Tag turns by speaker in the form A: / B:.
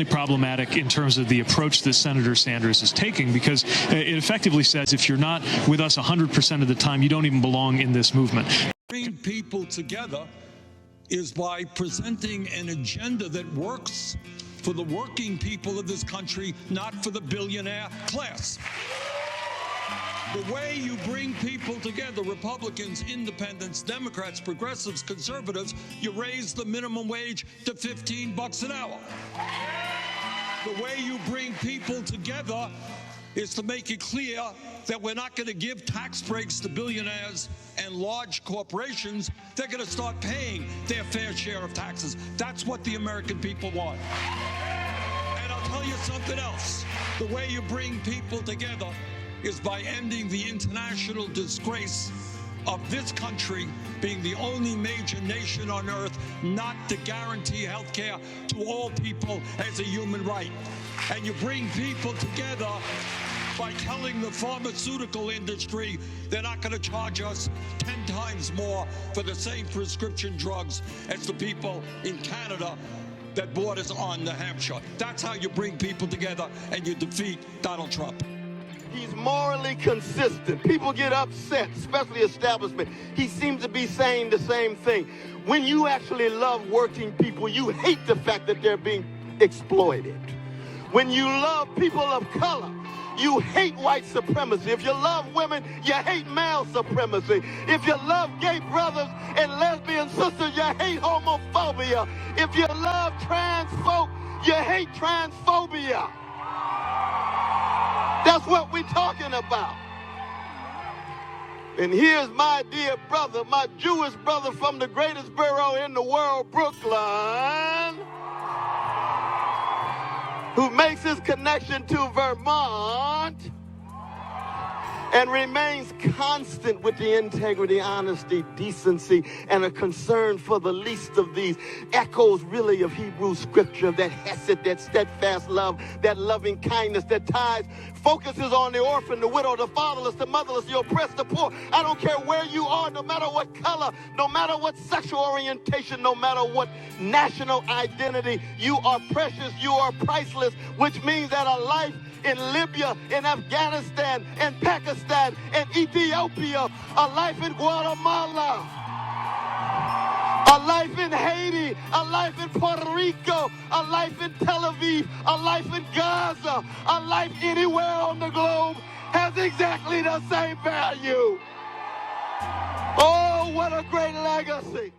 A: problematic in terms of the approach that Senator Sanders is taking, because it effectively says if you're not with us 100% of the time, you don't even belong in this movement.
B: Bring people together is by presenting an agenda that works for the working people of this country, not for the billionaire class. The way you bring people together, Republicans, independents, Democrats, progressives, conservatives, you raise the minimum wage to $15 an hour. The way you bring people together is to make it clear that we're not going to give tax breaks to billionaires and large corporations. They're going to start paying their fair share of taxes. That's what the American people want. And I'll tell you something else. The way you bring people together is by ending the international disgrace of this country being the only major nation on earth not to guarantee health care to all people as a human right. And you bring people together by telling the pharmaceutical industry they're not going to charge us 10 times more for the same prescription drugs as the people in Canada that borders on New Hampshire. That's how you bring people together and you defeat Donald Trump.
C: He's morally consistent. People get upset, especially establishment. He seems to be saying the same thing. When you actually love working people, you hate the fact that they're being exploited. When you love people of color, you hate white supremacy. If you love women, you hate male supremacy. If you love gay brothers and lesbian sisters, you hate homophobia. If you love trans folk, you hate transphobia. That's what we're talking about. And here's my dear brother, my Jewish brother from the greatest borough in the world, Brooklyn, who makes his connection to Vermont and remains constant with the integrity, honesty, decency, and a concern for the least of these. Echoes really of Hebrew scripture, that hesed, that steadfast love, that loving kindness, that ties, focuses on the orphan, the widow, the fatherless, the motherless, the oppressed, the poor. I don't care where you are, no matter what color, no matter what sexual orientation, no matter what national identity, you are precious, you are priceless, which means that a life in Libya, in Afghanistan, in Pakistan, in Ethiopia, a life in Guatemala, a life in Haiti, a life in Puerto Rico, a life in Tel Aviv, a life in Gaza, a life anywhere on the globe has exactly the same value. Oh, what a great legacy.